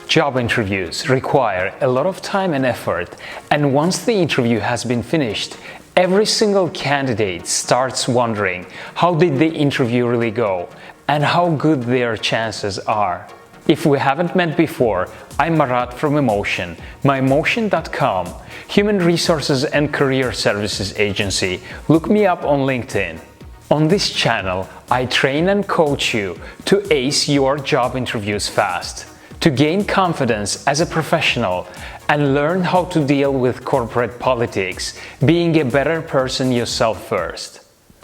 Job interviews require a lot of time and effort, and once the interview has been finished, every single candidate starts wondering how did the interview really go and how good their chances are. If we haven't met before, I'm Marat from EMMOTION, myemotion.com, human resources and career services agency. Look me up on LinkedIn. On this channel, I train and coach you to ace your job interviews fast, to gain confidence as a professional and learn how to deal with corporate politics, being a better person yourself first.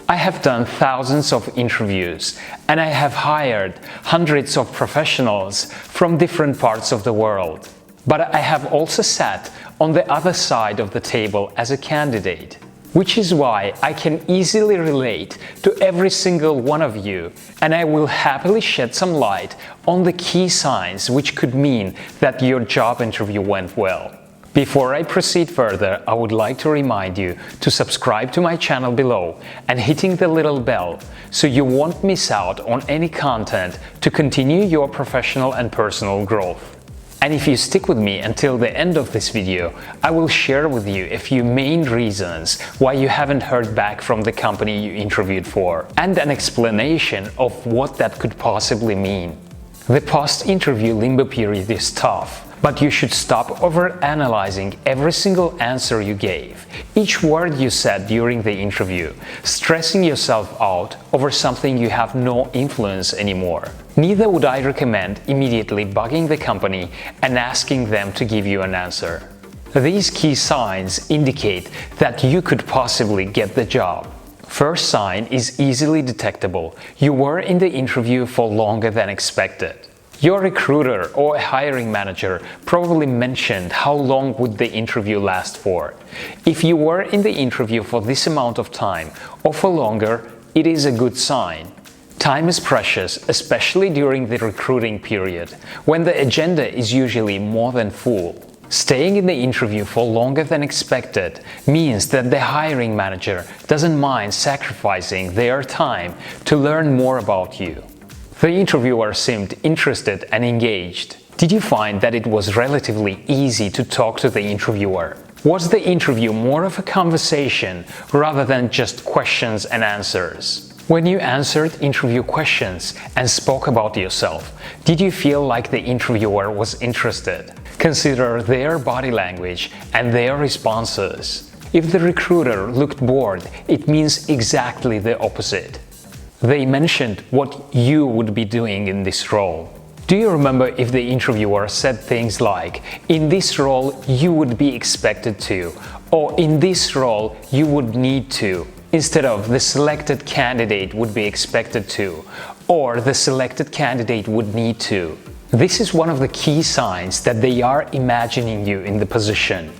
I have done thousands of interviews and I have hired hundreds of professionals from different parts of the world. But I have also sat on the other side of the table as a candidate, which is why I can easily relate to every single one of you, and I will happily shed some light on the key signs which could mean that your job interview went well. Before I proceed further, I would like to remind you to subscribe to my channel below and hitting the little bell so you won't miss out on any content to continue your professional and personal growth. And if you stick with me until the end of this video, I will share with you a few main reasons why you haven't heard back from the company you interviewed for, and an explanation of what that could possibly mean. The post-interview limbo period is tough, but you should stop over-analyzing every single answer you gave, each word you said during the interview, stressing yourself out over something you have no influence anymore. Neither would I recommend immediately bugging the company and asking them to give you an answer. These key signs indicate that you could possibly get the job. First sign is easily detectable. You were in the interview for longer than expected. Your recruiter or a hiring manager probably mentioned how long would the interview last for. If you were in the interview for this amount of time or for longer, it is a good sign. Time is precious, especially during the recruiting period, when the agenda is usually more than full. Staying in the interview for longer than expected means that the hiring manager doesn't mind sacrificing their time to learn more about you. The interviewer seemed interested and engaged. Did you find that it was relatively easy to talk to the interviewer? Was the interview more of a conversation rather than just questions and answers? When you answered interview questions and spoke about yourself, did you feel like the interviewer was interested? Consider their body language and their responses. If the recruiter looked bored, it means exactly the opposite. They mentioned what you would be doing in this role. Do you remember if the interviewer said things like, "In this role you would be expected to," or "In this role you would need to," instead of "the selected candidate would be expected to," or "the selected candidate would need to"? This is one of the key signs that they are imagining you in the position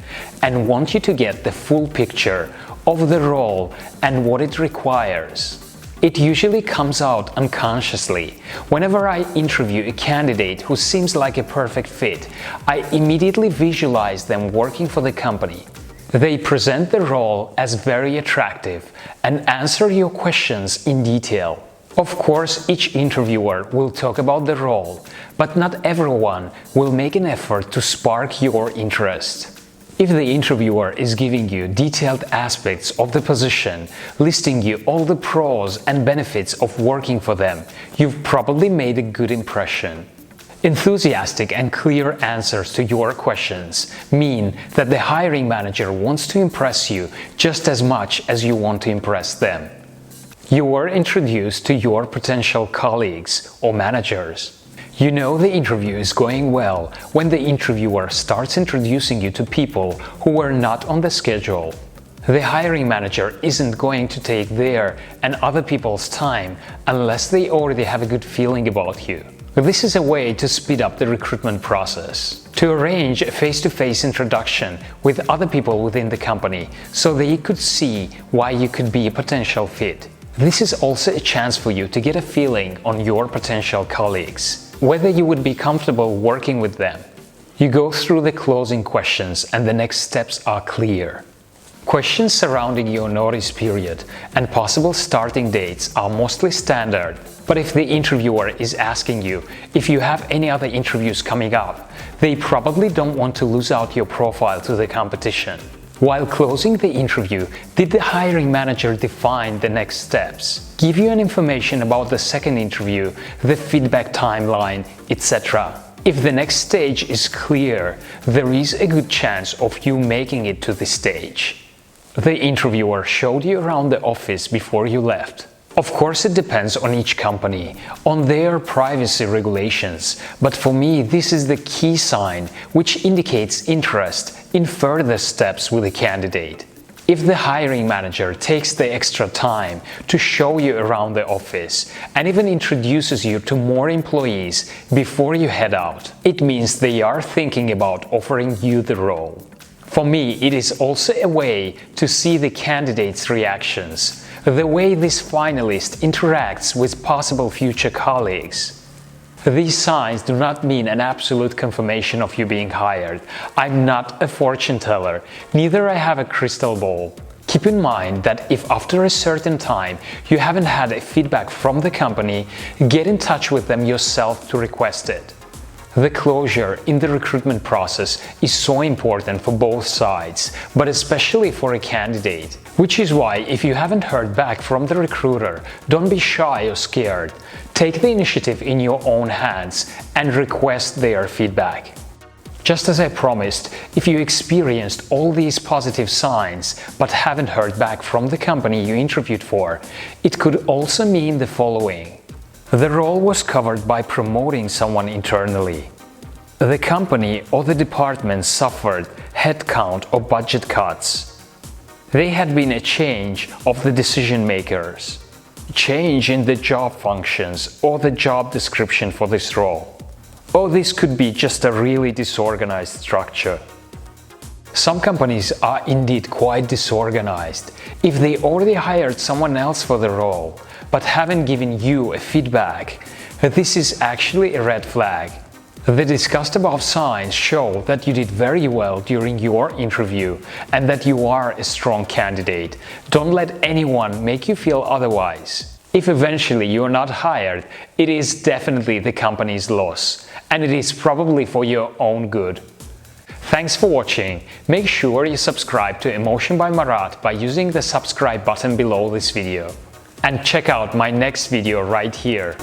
and want you to get the full picture of the role and what it requires. It usually comes out unconsciously. Whenever I interview a candidate who seems like a perfect fit, I immediately visualize them working for the company. They present the role as very attractive and answer your questions in detail. Of course, each interviewer will talk about the role, but not everyone will make an effort to spark your interest. If the interviewer is giving you detailed aspects of the position, listing you all the pros and benefits of working for them, you've probably made a good impression. Enthusiastic and clear answers to your questions mean that the hiring manager wants to impress you just as much as you want to impress them. You were introduced to your potential colleagues or managers. You know the interview is going well when the interviewer starts introducing you to people who were not on the schedule. The hiring manager isn't going to take their and other people's time unless they already have a good feeling about you. This is a way to speed up the recruitment process, to arrange a face-to-face introduction with other people within the company so they could see why you could be a potential fit. This is also a chance for you to get a feeling on your potential colleagues, whether you would be comfortable working with them. You go through the closing questions and the next steps are clear. Questions surrounding your notice period and possible starting dates are mostly standard. But if the interviewer is asking you if you have any other interviews coming up, they probably don't want to lose out your profile to the competition. While closing the interview, did the hiring manager define the next steps, give you an information about the second interview, the feedback timeline, etc.? If the next stage is clear, there is a good chance of you making it to this stage. The interviewer showed you around the office before you left. Of course, it depends on each company, on their privacy regulations, but for me this is the key sign which indicates interest in further steps with the candidate. If the hiring manager takes the extra time to show you around the office and even introduces you to more employees before you head out, it means they are thinking about offering you the role. For me, it is also a way to see the candidate's reactions, the way this finalist interacts with possible future colleagues. These signs do not mean an absolute confirmation of you being hired. I'm not a fortune teller, neither I have a crystal ball. Keep in mind that if after a certain time you haven't had a feedback from the company, get in touch with them yourself to request it. The closure in the recruitment process is so important for both sides, but especially for a candidate. Which is why, if you haven't heard back from the recruiter, don't be shy or scared. Take the initiative in your own hands and request their feedback. Just as I promised, if you experienced all these positive signs but haven't heard back from the company you interviewed for, it could also mean the following. The role was covered by promoting someone internally. The company or the department suffered headcount or budget cuts. There had been a change of the decision makers, change in the job functions or the job description for this role. Or this could be just a really disorganized structure. Some companies are indeed quite disorganized. If they already hired someone else for the role, but haven't given you a feedback, this is actually a red flag. The discussed above signs show that you did very well during your interview and that you are a strong candidate. Don't let anyone make you feel otherwise. If eventually you are not hired, it is definitely the company's loss, and it is probably for your own good. Thanks for watching. Make sure you subscribe to Emotion by Marat by using the subscribe button below this video. And check out my next video right here.